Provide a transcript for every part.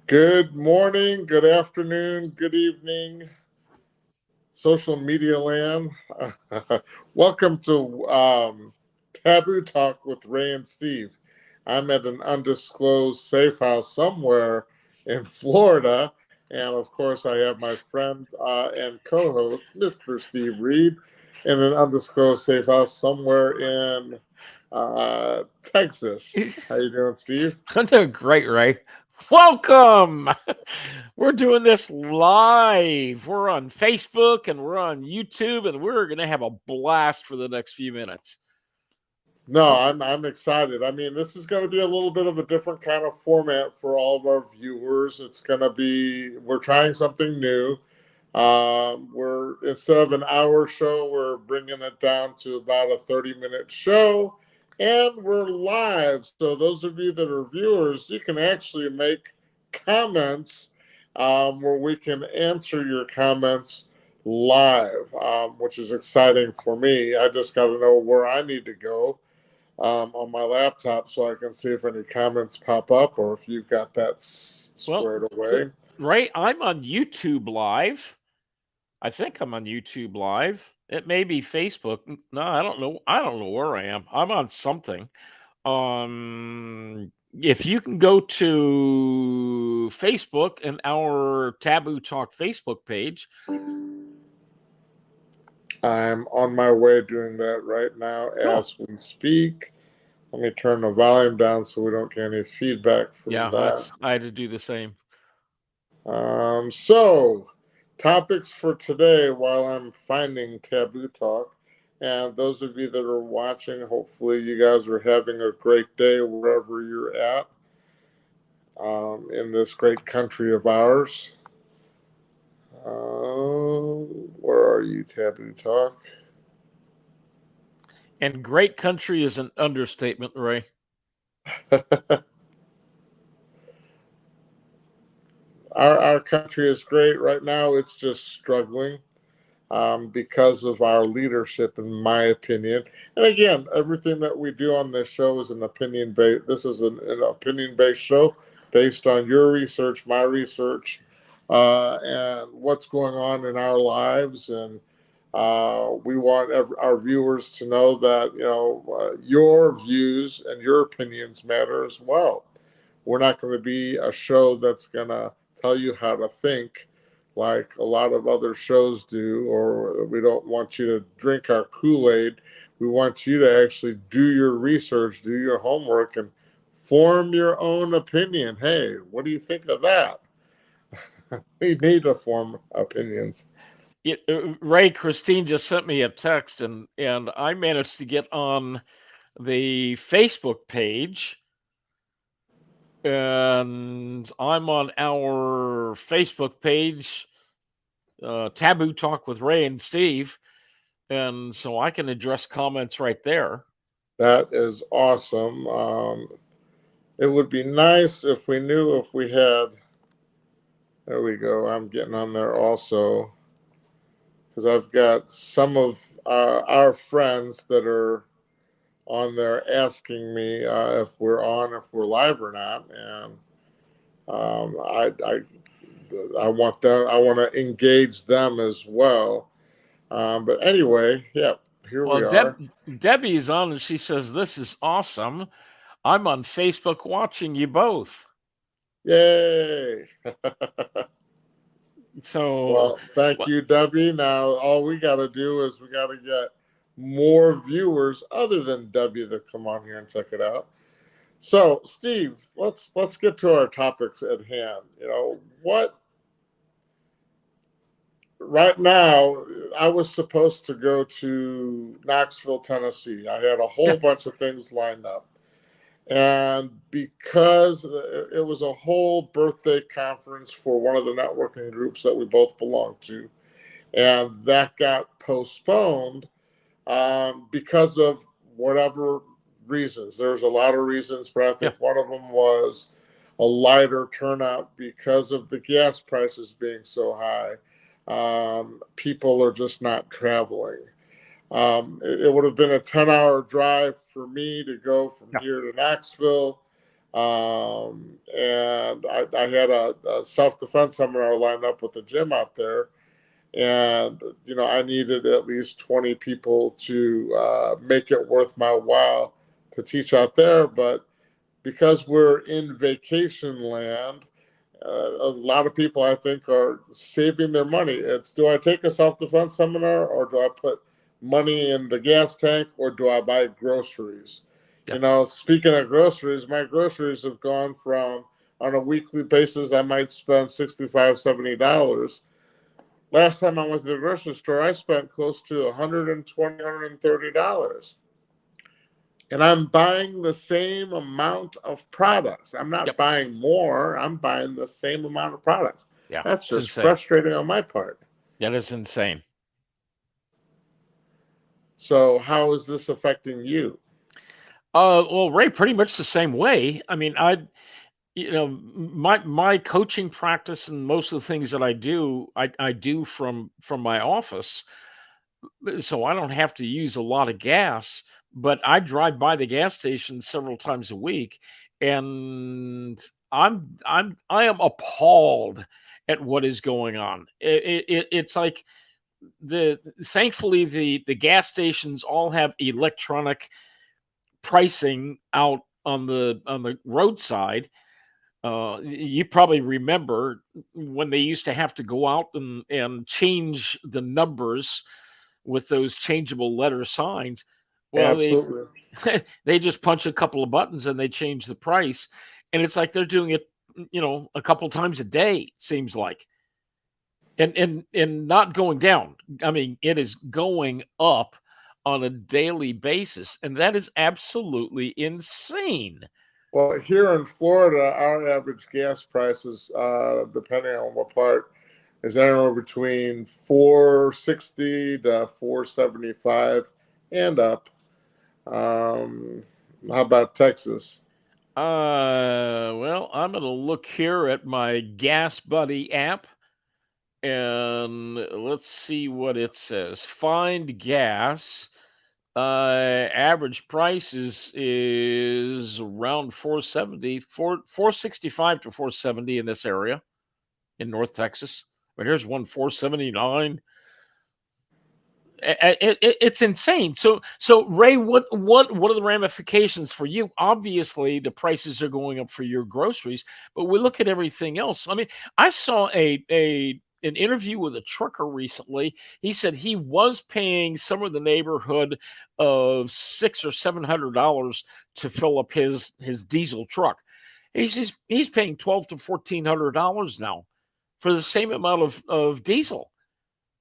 Good morning, good afternoon, good evening, social media land. Welcome to Taboo Talk with Ray and Steve. I'm at an undisclosed safe house somewhere in Florida. And of course, I have my friend and co host, Mr. Steve Reed, in an undisclosed safe house somewhere in Texas. How you doing, Steve? I'm doing great, Ray. Welcome. We're doing this live. We're on Facebook and we're on YouTube, and we're going to have a blast for the next few minutes. No, I'm excited. I mean, this is going to be a little bit of a different kind of format for all of our viewers. It's going to be we're trying something new. We're instead of an hour show, we're bringing it down to about a 30-minute show, and we're live. So those of you that are viewers, you can actually make comments where we can answer your comments live, which is exciting for me. I just got to know where I need to go on my laptop so I can see if any comments pop up or if you've got that Well, squared away. Ray, I'm on YouTube Live. I think I'm on YouTube Live. It may be Facebook. No, I don't know. I don't know where I am. I'm on something. If you can go to Facebook and our Taboo Talk Facebook page. I'm on my way doing that right now Cool. as we speak. Let me turn the volume down so we don't get any feedback from Yeah, that. I had to do the same. So, topics for today while I'm finding Taboo Talk. And those of you that are watching, hopefully you guys are having a great day wherever you're at in this great country of ours. Where are you, Taboo Talk? And great country is an understatement, Ray. Our country is great right now. It's just struggling because of our leadership, in my opinion. And again, everything that we do on this show is an opinion based. This is an opinion based show based on your research, my research, and what's going on in our lives. And we want our viewers to know that your views and your opinions matter as well. We're not going to be a show that's going to tell you how to think like a lot of other shows do, or we don't want you to drink our Kool Aid. We want you to actually do your research, do your homework, and form your own opinion. Hey, what do you think of that? We need to form opinions. Ray, Christine just sent me a text, and I managed to get on the Facebook page, and I'm on our Facebook page, Taboo Talk with Ray and Steve, and so I can address comments right there. That is awesome. It would be nice if we knew if we had. There we go. I'm getting on there also because I've got some of our friends that are on there asking me if we're on, if we're live or not, and I want them. I want to engage them as well. But anyway, yep, here Well, we are. Debbie is on, and she says this is awesome. I'm on Facebook watching you both. Yay! So, Well, thank what? you, Debbie. Now all we got to do is we got to get more viewers other than Debbie that come on here and check it out. So, Steve, let's get to our topics at hand. What right now, I was supposed to go to Knoxville, Tennessee. I had a whole Yeah, bunch of things lined up. And because it was a whole birthday conference for one of the networking groups that we both belong to, and that got postponed because of whatever reasons. There's a lot of reasons, but I yeah. think one of them was a lighter turnout because of the gas prices being so high. People are just not traveling. It would have been a 10-hour drive for me to go from Yeah. here to Knoxville. And I had a self defense seminar lined up with a gym out there, and I needed at least 20 people to make it worth my while to teach out there. But because we're in vacation land, a lot of people I think are saving their money. It's, do I take a self defense seminar, or do I put money in the gas tank, or do I buy groceries? Yeah. Speaking of groceries, my groceries have gone from, on a weekly basis, I might spend $65, $70. Last time I went to the grocery store, I spent close to $120, $130. And I'm buying the same amount of products. I'm not Yep. buying more, I'm buying the same amount of products. Yeah. That's It's just insane. frustrating on my part. That is insane. So, how is this affecting you? Well, Ray, pretty much the same way. I mean, my coaching practice and most of the things that I do from my office, so I don't have to use a lot of gas. But I drive by the gas station several times a week, and I am appalled at what is going on. It's like the thankfully the gas stations all have electronic pricing out on the roadside. You probably remember when they used to have to go out and change the numbers with those changeable letter signs. Well, Absolutely. they just punch a couple of buttons and they change the price, and it's like they're doing it, a couple times a day. It seems like, and not going down. I mean, it is going up on a daily basis, and that is absolutely insane. Well, here in Florida, our average gas prices, depending on what part, is anywhere between 460 to 475 and up. Um, how about Texas? Well, I'm gonna look here at my Gas Buddy app and let's see what it says. Find gas. Average price is around 470, 465 to 470 in this area in North Texas. But here's one 479. It's insane. So Ray, what are the ramifications for you? Obviously, the prices are going up for your groceries, but we look at everything else. I mean, I saw a an interview with a trucker recently. He said he was paying somewhere in the neighborhood of $600 or $700 to fill up his diesel truck. He's paying $1,200 to $1,400 now for the same amount of diesel,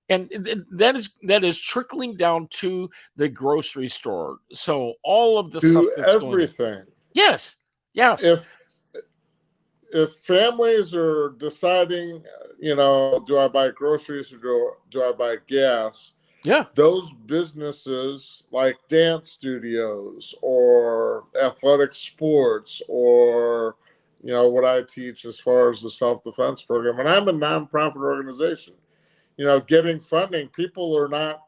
and that is trickling down to the grocery store. So all of the stuff To that's going on. everything. Yes, yes, If if families are deciding, do I buy groceries, or do I buy gas? yeah, Those businesses like dance studios or athletic sports, or what I teach as far as the self defense program, and I'm a nonprofit organization. Getting funding, people are not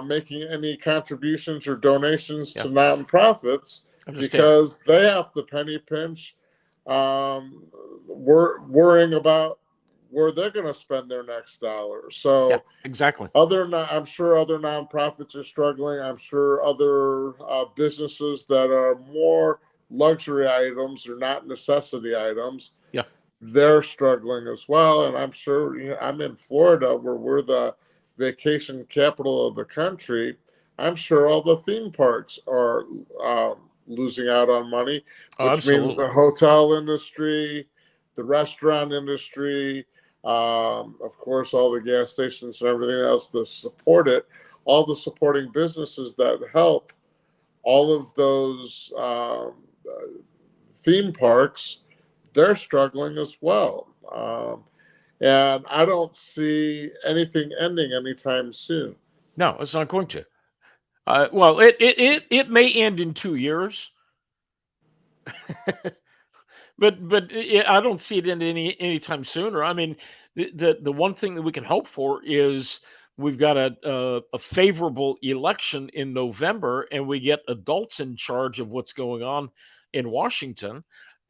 making any contributions or donations yeah. to nonprofits Understand? because they have to penny pinch, worrying about where they're going to spend their next dollar. Yeah, So exactly. I'm sure other nonprofits are struggling. I'm sure other businesses that are more luxury items or not necessity items, Yeah. they're struggling as well. And I'm sure, I'm in Florida, where we're the vacation capital of the country. I'm sure all the theme parks are losing out on money, Oh, which means absolutely. the hotel industry, the restaurant industry, of course, all the gas stations and everything else that support it, all the supporting businesses that help all of those theme parks, they're struggling as well. And I don't see anything ending anytime soon. No, it's not going to. Well, it may end in 2 years, but I don't see it in anytime sooner. I mean, the one thing that we can hope for is we've got a favorable election in November, and we get adults in charge of what's going on in Washington,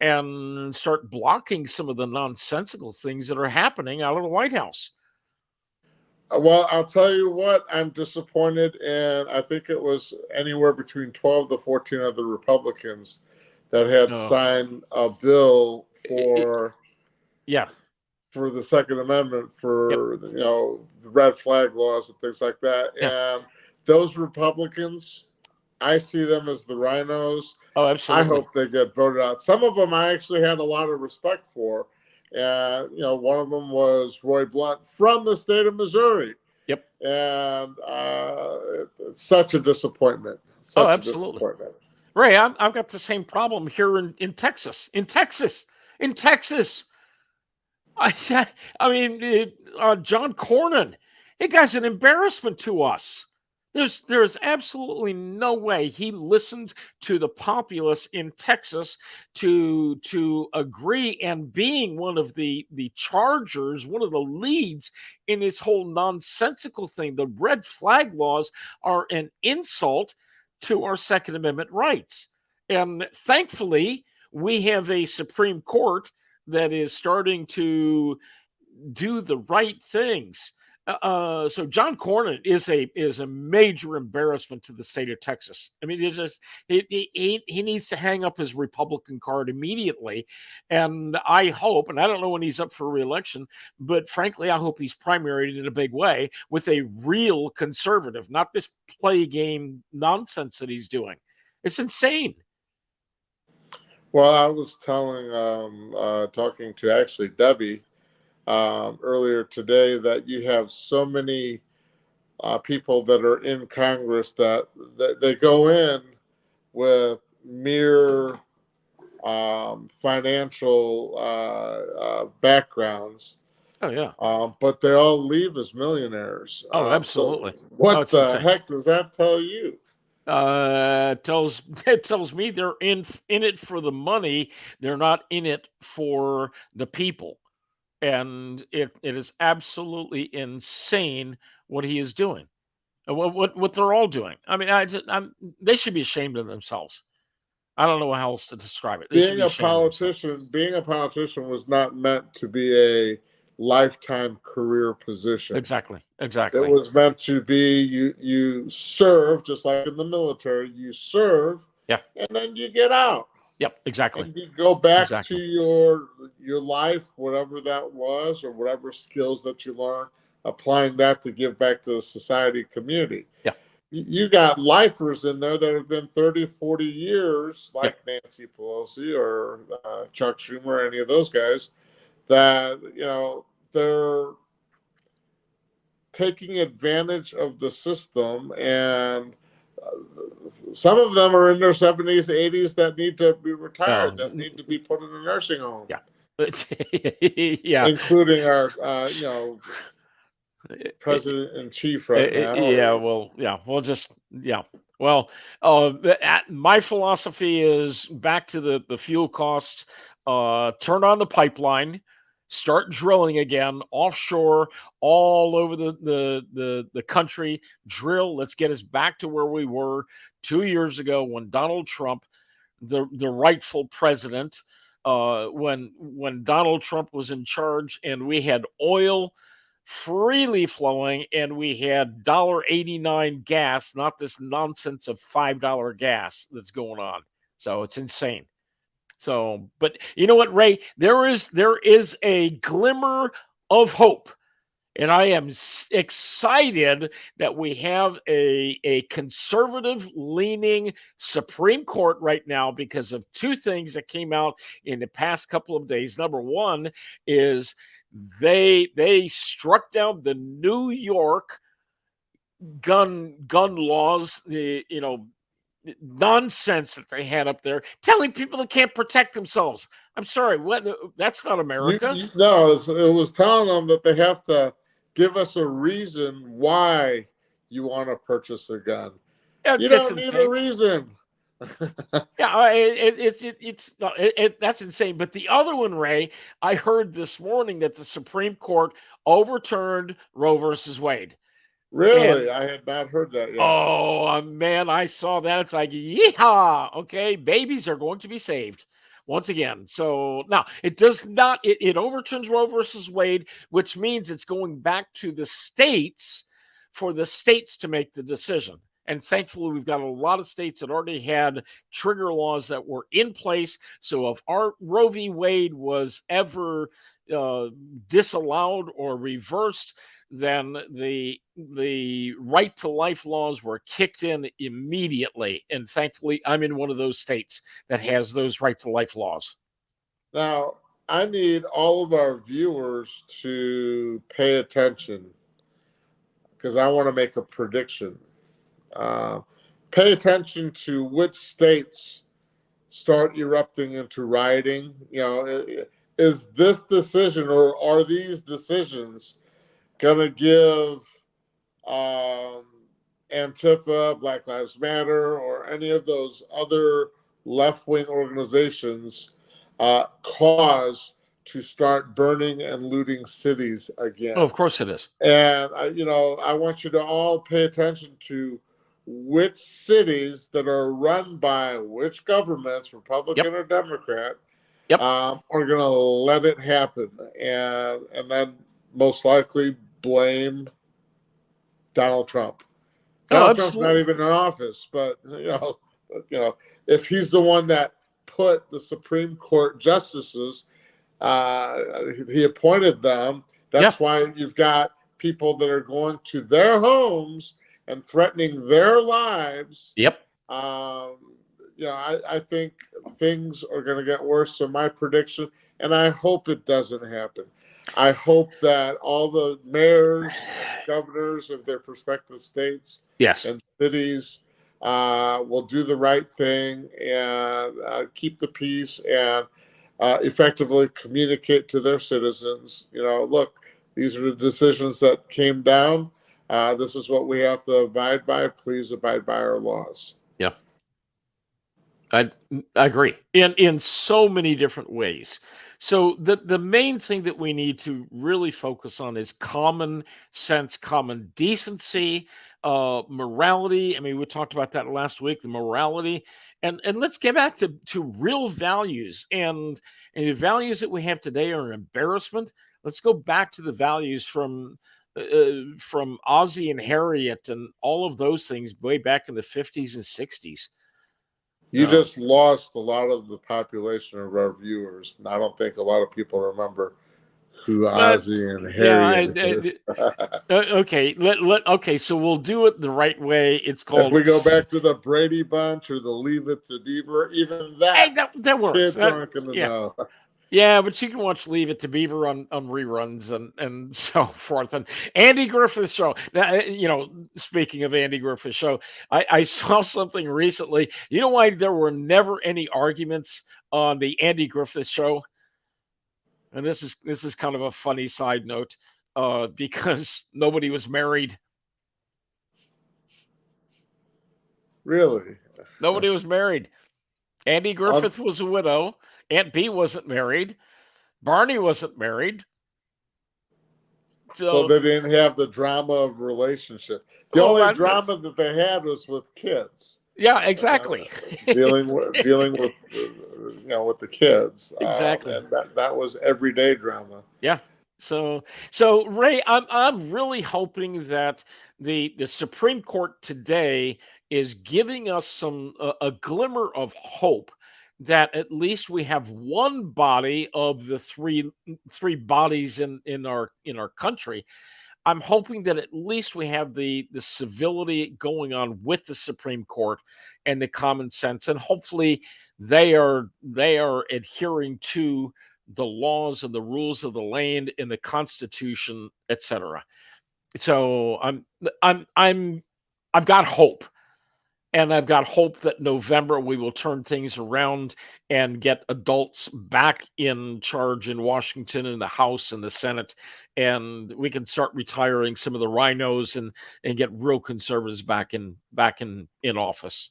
and start blocking some of the nonsensical things that are happening out of the White House. Well, I'll tell you what, I'm disappointed, and I think it was anywhere between 12 to 14 of the Republicans that had Uh, signed a bill it, it, yeah. for the Second Amendment Yep. for the red flag laws and things like that. Yeah. And those Republicans, I see them as the rhinos. Oh, I absolutely. hope they get voted out. Some of them I actually had a lot of respect for. And one of them was Roy Blunt from the state of Missouri, Yep. and it's such a disappointment. Oh, Such a absolutely. disappointment. Ray, I've got the same problem here in Texas. In Texas. I mean, John Cornyn, that guy's an embarrassment to us. There's absolutely no way he listened to the populace in Texas to agree, and being one of the chargers, one of the leads in this whole nonsensical thing. The red flag laws are an insult to our Second Amendment rights, and thankfully we have a Supreme Court that is starting to do the right things. So John Cornyn is a major embarrassment to the state of Texas. I mean, it's just he needs to hang up his Republican card immediately. And I hope, and I don't know when he's up for reelection, but frankly, I hope he's primaried in a big way with a real conservative, not this play game nonsense that he's doing. It's insane. Well, I was talking to actually Debbie earlier today that you have so many people that are in Congress that they go in with mere financial backgrounds, Oh yeah. but they all leave as millionaires. Oh, So, absolutely. Oh, what it's the insane. heck does that tell you? Tells it tells me they're in it for the money. They're not in it for the people, and it is absolutely insane what he is doing. What they're all doing. I mean, they should be ashamed of themselves. I don't know how else to describe it. They should be ashamed of themselves. Being a politician was not meant to be a lifetime career position. Exactly. It Exactly. was meant to be you serve just like in the military. You serve, Yeah. and then you get out, Yep. Exactly. and you go back to Exactly. your life, whatever that was, or whatever skills that you learned, applying that to give back to the society community. Yeah. You got lifers in there that have been 30, 40 years, Yep. like Nancy Pelosi or Chuck Schumer, any of those guys, that they're taking advantage of the system, and some of them are in their 70s, 80s that need to be retired, Oh, that need to be put in a nursing home, yeah. Yeah. including our president in chief right now. Yeah, Or well, yeah, we'll just yeah. Well, my philosophy is back to the fuel cost. Turn on the pipeline, start drilling again offshore, all over the country. Drill. Let's get us back to where we were 2 years ago when Donald Trump, the rightful president, when Donald Trump was in charge, and we had oil freely flowing, and we had $1.89 gas, not this nonsense of $5 gas that's going on. So it's insane. So, but you know what, Ray? There is a glimmer of hope, and I am excited that we have a conservative leaning Supreme Court right now because of two things that came out in the past couple of days. Number one is they struck down the New York gun laws, the nonsense that they had up there, telling people they can't protect themselves. I'm sorry, what? That's not America. no, it was telling them that they have to give us a reason why you want to purchase a gun. You That's don't need a insane. reason. Yeah, it's not, that's insane. But the other one, Ray, I heard this morning that the Supreme Court overturned Roe versus Wade, and Really, I had not heard that yet. oh man, I saw that. It's like, yeehaw! Okay, babies are going to be saved. once again. So now it does not, it overturns Roe versus Wade, which means it's going back to the states for the states to make the decision. And thankfully, we've got a lot of states that already had trigger laws that were in place. So if our Roe v. Wade was ever uh, disallowed or reversed, then the right to life laws were kicked in immediately. And thankfully, I'm in one of those states that has those right to life laws. Now, I need all of our viewers to pay attention because I want to make a prediction. Uh, Pay attention to which states start erupting into rioting. Is this decision or are these decisions going to give um, Antifa, Black Lives Matter, or any of those other left wing organizations cause to start burning and looting cities Oh, again? of course it is. And I want you to all pay attention to which cities that are run by which governments, Yep. Republican or Democrat, Yep. are going to let it happen, and then most likely blame Donald Trump. Oh, Donald Trump's not absolutely. even in office, but if he's the one that put the Supreme Court justices, he appointed them. Yeah. That's why you've got people that are going to their homes and threatening their lives. Yep. Um, I think things are going to get worse. So my prediction, and I hope it doesn't happen. I hope that all the mayors and governors of their prospective states Yes. and cities will do the right thing and keep the peace and effectively communicate to their citizens. Look, these are the decisions that came down. This is what we have to abide by. Please abide by our laws. Yeah. I I agree in so many different ways. So the main thing that we need to really focus on is common sense, common decency, morality. I mean, we talked about that last week, the morality, and let's get back to real values. And the values that we have today are an embarrassment. Let's go back to the values from Ozzie and Harriet and all of those things way back in the 50s and 60s. You just lost a lot of the population of our viewers. And I don't think a lot of people remember who But Ozzy and yeah, Harriet is. okay. Okay. So we'll do it the right way. It's If called. we go back to the Brady Bunch or the Leave It to Beaver, even that Hey, that works. kids aren't going to Yeah, know. yeah. But you can watch Leave It to Beaver on reruns and so forth. And Andy Griffith show. Now, speaking of Andy Griffith show, I saw something recently. You know why there were never any arguments on the Andy Griffith show? And this is kind of a funny side note, because nobody was married. Really? Nobody was married. Andy Um, Griffith was a widow. Aunt Bee wasn't married. Barney wasn't married. so So, they didn't have the drama of relationship. The well, only drama that they had was with kids. yeah, uh, exactly. dealing with the kids, Exactly. and that was everyday drama. Yeah. So Ray, I'm really hoping that the Supreme Court today is giving us a glimmer of hope that at least we have one body of the three bodies in our country. I'm hoping that at least we have the civility going on with the Supreme Court and the common sense, and hopefully they are adhering to the laws and the rules of the land in the Constitution, etc. So I've got hope, and I've got hope that November we will turn things around and get adults back in charge in Washington, in the House and the Senate, and we can start retiring some of the rhinos and get real conservatives back in office.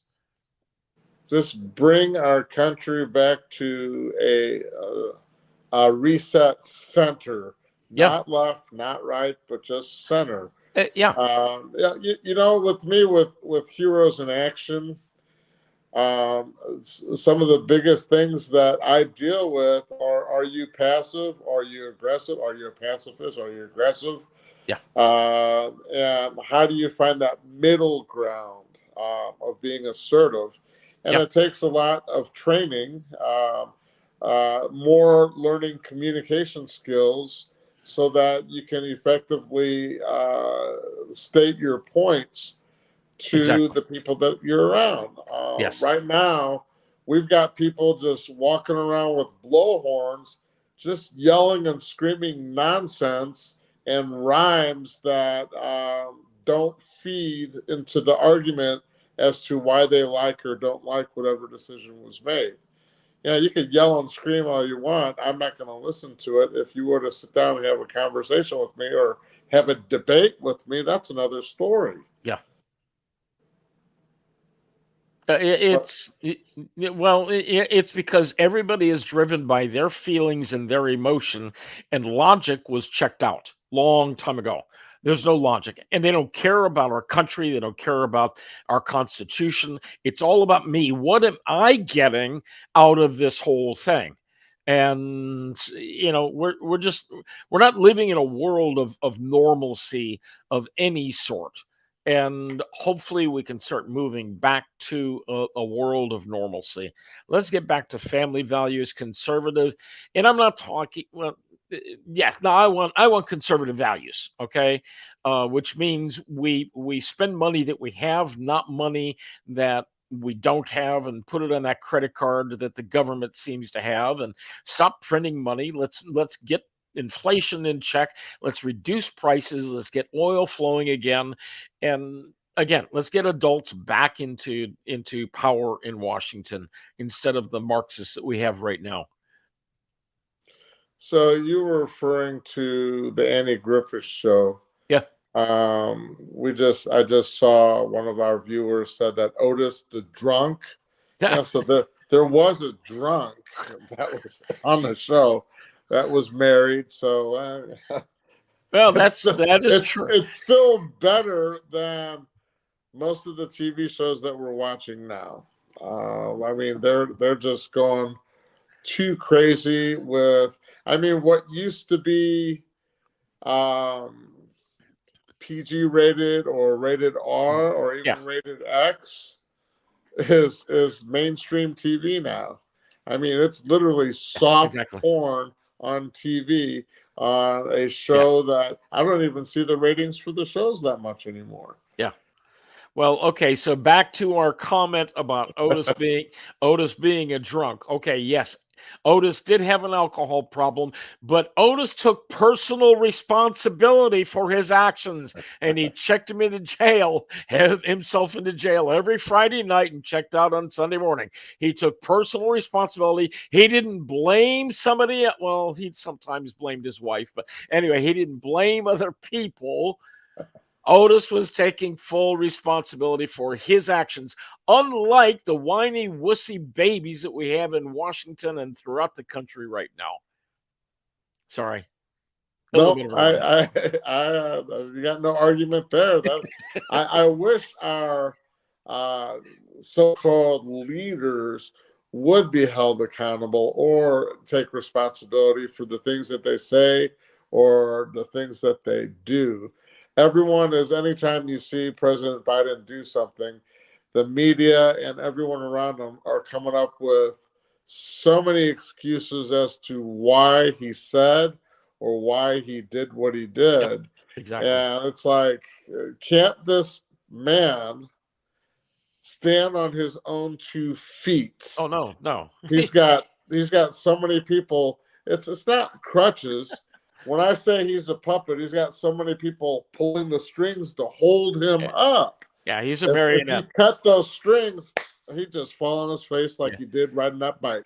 Just bring our country back to a reset center, Yeah, not left, not right, but just center. yeah, Yeah, with me, with heroes in action, Some of the biggest things that I deal with are you passive? Are you aggressive? Are you a pacifist? Are you aggressive? Yeah. And how do you find that middle ground of being assertive? And Yeah. it takes a lot of training, more learning communication skills so that you can effectively state your points to Exactly. the people that you're around. Yes. Right now, we've got people just walking around with blowhorns, just yelling and screaming nonsense and rhymes that don't feed into the argument as to why they like or don't like whatever decision was made. Yeah, you could yell and scream all you want. I'm not going to listen to it. If you were to sit down and have a conversation with me or have a debate with me, that's another story. Yeah. But It's because everybody is driven by their feelings and their emotion, and logic was checked out long time ago. There's no logic, and they don't care about our country. They don't care about our constitution. It's all about me. What am I getting out of this whole thing? And we're not living in a world of normalcy of any sort, and hopefully we can start moving back to a world of normalcy. Let's get back to family values, conservative, and I'm not talking. Well, yes, no, I want conservative values. Okay, which means we spend money that we have, not money that we don't have, and put it on that credit card that the government seems to have, and stop printing money. Let's get inflation in check. Let's reduce prices. Let's get oil flowing again, and again, let's get adults back into power in Washington instead of the Marxists that we have right now. so you were referring to the Annie Griffith show. Yeah, I just saw one of our viewers said that Otis the drunk. yeah. Yeah, so there was a drunk that was on the show that was married. So Well, it's that is true. it's still better than most of the TV shows that we're watching now. I mean, they're just going too crazy with. I mean, what used to be um, PG rated or rated R or Yeah, even rated X is mainstream TV now. I mean, it's literally soft exactly. porn on TV on a Yeah, show that I don't even see the ratings for the shows that much anymore. yeah. Well, okay, so back to our comment about Otis being a drunk. Okay, yes. Otis did have an alcohol problem, but Otis took personal responsibility for his actions, and he checked him into jail, had himself into jail every Friday night and checked out on Sunday morning. He took personal responsibility. He didn't blame somebody. Well, he sometimes blamed his wife, but anyway, he didn't blame other people. Otis was taking full responsibility for his actions, unlike the whiny, wussy babies that we have in Washington and throughout the country right now. Sorry, a little No, bit of a rant. you got no argument there. That I wish our uh, so-called leaders would be held accountable or take responsibility for the things that they say or the things that they do. Everyone is anytime you see President Biden do something, the media and everyone around him are coming up with so many excuses as to why he said or why he did what he Yep, did. exactly. And it's like, can't this man stand on his own 2 feet? Oh no, no. He's got so many people. It's not crutches. When I say he's a puppet, he's got so many people pulling the strings to hold him Yeah, up. yeah, he's a If he marionette. cut those strings, he'd just fall on his face like Yeah. he did riding that bike.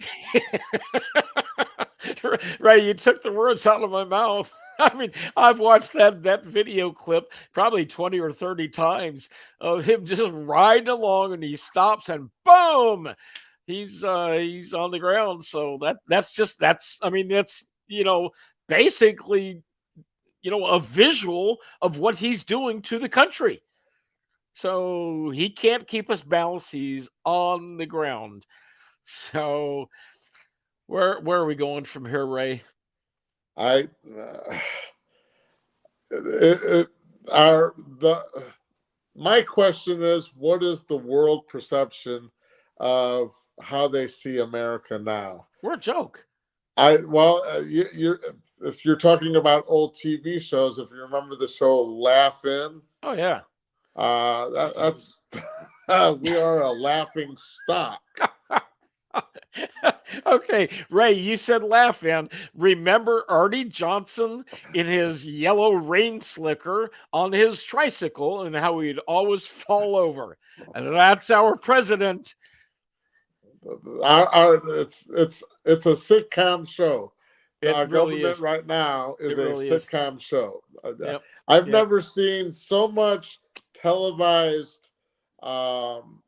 Right, you took the words out of my mouth. I mean, I've watched that video clip probably 20 or 30 times of him just riding along, and he stops and boom, he's on the ground. So that's I mean, that's basically a visual of what he's doing to the country. So he can't keep us balanced. He's on the ground. So where are we going from here, Ray? I it, it, our the my question is, what is the world perception of how they see America now? We're a joke. You if you're talking about old TV shows, if you remember the show Laugh In, Oh yeah. that's we are a laughing stock. Okay, Ray, you said laugh in. Remember Artie Johnson in his yellow rain slicker on his tricycle and how he'd always fall over. And that's our president. It's a sitcom show. It Our really government is. right now is It a really is. sitcom show. Yep. I've Yep. never seen so much televised um,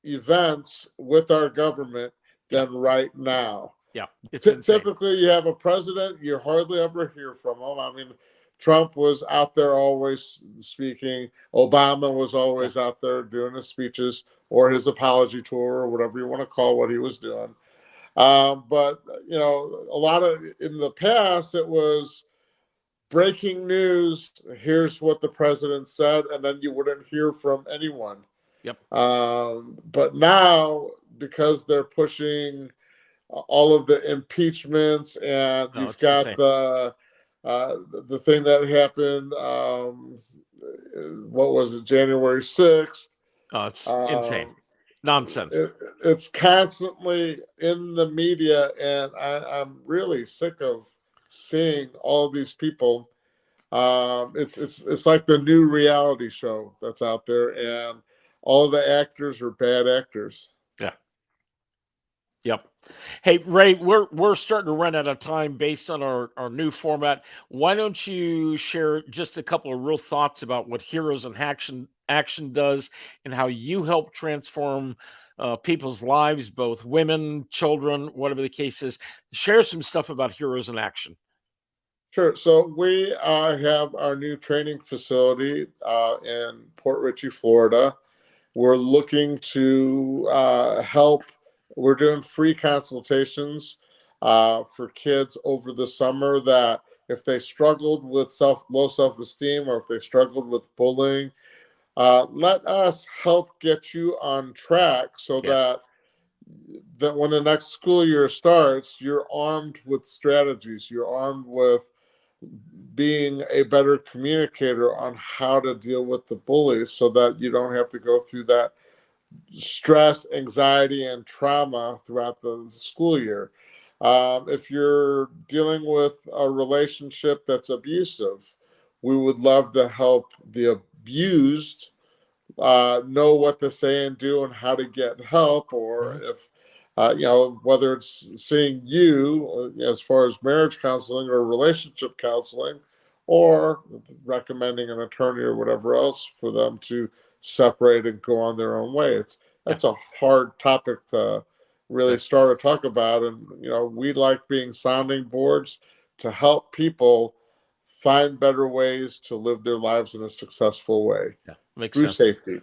events with our government Yeah. than right now. Yeah. It's insane. Typically, you have a president, you hardly ever hear from him. I mean, Trump was out there always speaking. Obama was Yeah. always out there doing his speeches or his apology tour or whatever you want to call what he was doing. But a lot of in the past, it was breaking news. Here's what the president said, and then you wouldn't hear from anyone. Yep. But now, because they're pushing all of the impeachments, and No, you've it's got insane. the thing that happened. What was it? January 6th. Oh, it's insane. Um, Nonsense. it's constantly in the media, and I'm really sick of seeing all these people. It's like the new reality show that's out there, and all the actors are bad actors. Yeah. Yep. Hey, Ray, we're starting to run out of time based on our new format. Why don't you share just a couple of real thoughts about what Heroes in Action does and how you help transform people's lives, both women, children, whatever the case is. Share some stuff about Heroes in Action. Sure. So we have our new training facility in Port Richey, Florida. We're looking to help. We're doing free consultations for kids over the summer that if they struggled with low self esteem or if they struggled with bullying, let us help get you on track so Yeah. that when the next school year starts, you're armed with strategies. You're armed with being a better communicator on how to deal with the bullies so that you don't have to go through that stress, anxiety, and trauma throughout the school year. If you're dealing with a relationship that's abusive, we would love to help the abused know what to say and do and how to get help, or Mhm. if whether it's seeing you as far as marriage counseling or relationship counseling, or recommending an attorney or whatever else for them to separate and go on their own way. Yeah. That's a hard topic to really Yeah. start to talk about, and we like being sounding boards to help people find better ways to live their lives in a successful way Yeah. Makes through sense. safety.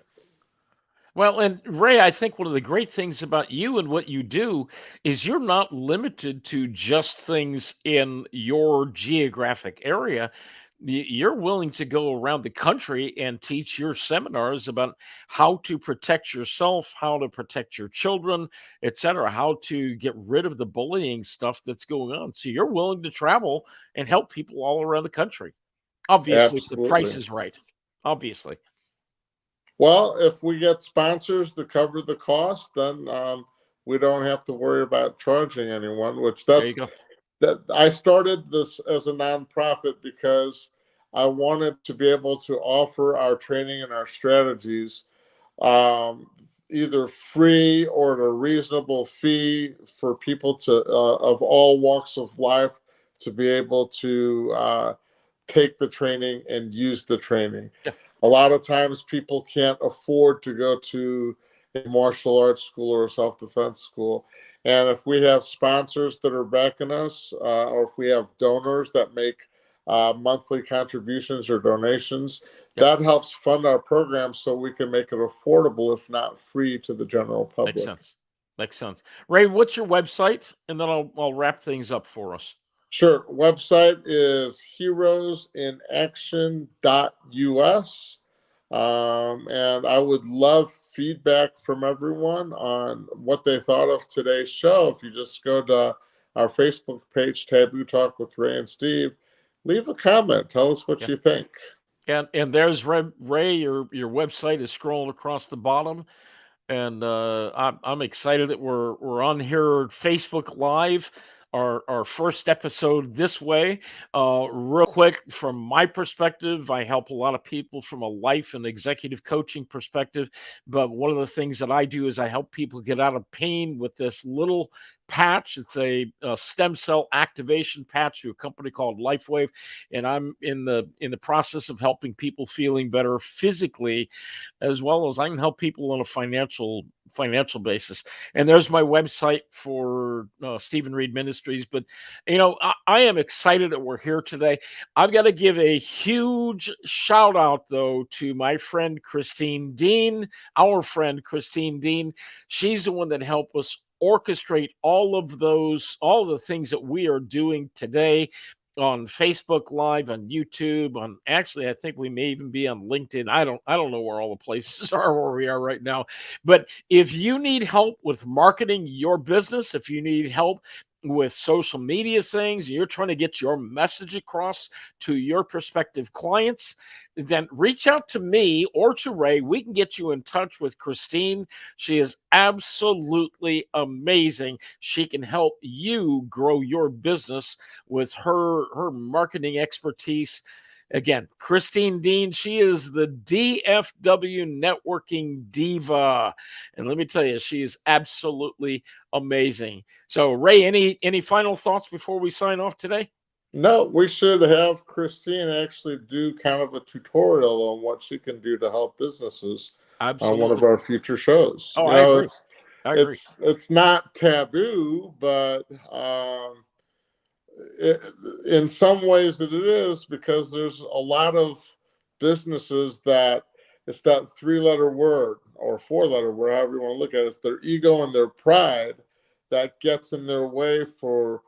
Well, and Ray, I think one of the great things about you and what you do is you're not limited to just things in your geographic area. You're willing to go around the country and teach your seminars about how to protect yourself, how to protect your children, etc., how to get rid of the bullying stuff that's going on. So you're willing to travel and help people all around the country. Obviously, if the price Absolutely. is right. Obviously. Well, if we get sponsors to cover the cost, then we don't have to worry about charging anyone. Which There you that's go. that I started this as a nonprofit because I wanted to be able to offer our training and our strategies um, either free or at a reasonable fee for people to of all walks of life to be able to take the training and use the training. Yeah. A lot of times people can't afford to go to a martial arts school or a self-defense school, and if we have sponsors that are backing us or if we have donors that make monthly contributions or donations. Yep. That helps fund our program so we can make it affordable, if not free, to the general Makes public. sense. Makes sense. Ray, what's your website? And then I'll wrap things up for us. Sure. Website is heroesinaction.us. And I would love feedback from everyone on what they thought of today's show. If you just go to our Facebook page, Taboo Talk with Ray and Steve, leave a comment. Tell us what Yeah. you think. And there's Ray. Your website is scrolling across the bottom. And I'm excited that we're on here Facebook Live, our first episode this way. Real quick, from my perspective, I help a lot of people from a life and executive coaching perspective. But one of the things that I do is I help people get out of pain with this little patch. It's a stem cell activation patch through a company called LifeWave, and I'm in the process of helping people feeling better physically, as well as I can help people on a financial basis. And there's my website for Stephen Reed Ministries. But I am excited that we're here today. I've got to give a huge shout out though to my friend Christine Dean, our friend Christine Dean. She's the one that helped us orchestrate all of the things that we are doing today on Facebook Live, on YouTube, on actually I think we may even be on LinkedIn. I don't know where all the places are where we are right now. But if you need help with marketing your business, if you need help with social media things, and you're trying to get your message across to your prospective clients, then reach out to me or to Ray. We can get you in touch with Christine. She is absolutely amazing. She can help you grow your business with her marketing expertise. Again, Christine Dean, she is the DFW networking diva. And let me tell you, she is absolutely amazing. So, Ray, any final thoughts before we sign off today? No, we should have Christine actually do kind of a tutorial on what she can do to help businesses on one of Absolutely. our future shows. Oh, I agree. I agree. It's not taboo, but it, in some ways that it is, because there's a lot of businesses that it's that three-letter word or four-letter word, however you want to look at it. It's their ego and their pride that gets in their way for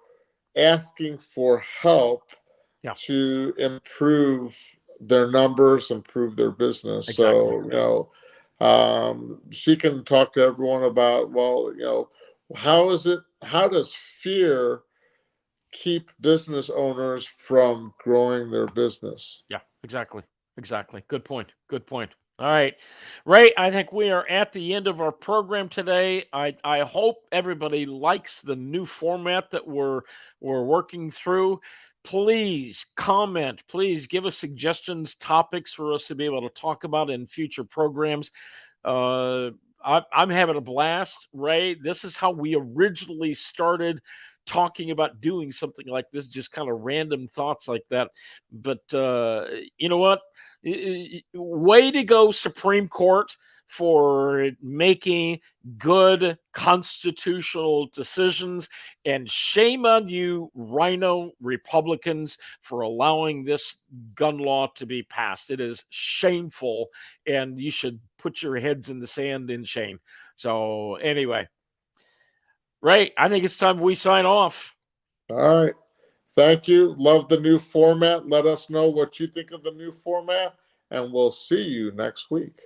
asking for help Yeah, to improve their numbers, improve their business. exactly. So, she can talk to everyone about, well, how does fear keep business owners from growing their business? Yeah, exactly. Exactly. Good point. Good point. All right. Ray, I think we are at the end of our program today. I hope everybody likes the new format that we're working through. Please comment. Please give us suggestions, topics for us to be able to talk about in future programs. Uh, I'm having a blast, Ray. This is how we originally started talking about doing something like this, just kind of random thoughts like that. But you know what? Way to go, Supreme Court, for making good constitutional decisions. And shame on you, Rhino Republicans, for allowing this gun law to be passed. It is shameful, and you should put your heads in the sand in shame. So, anyway, Ray, I think it's time we sign off. All right. Thank you. Love the new format. Let us know what you think of the new format, and we'll see you next week.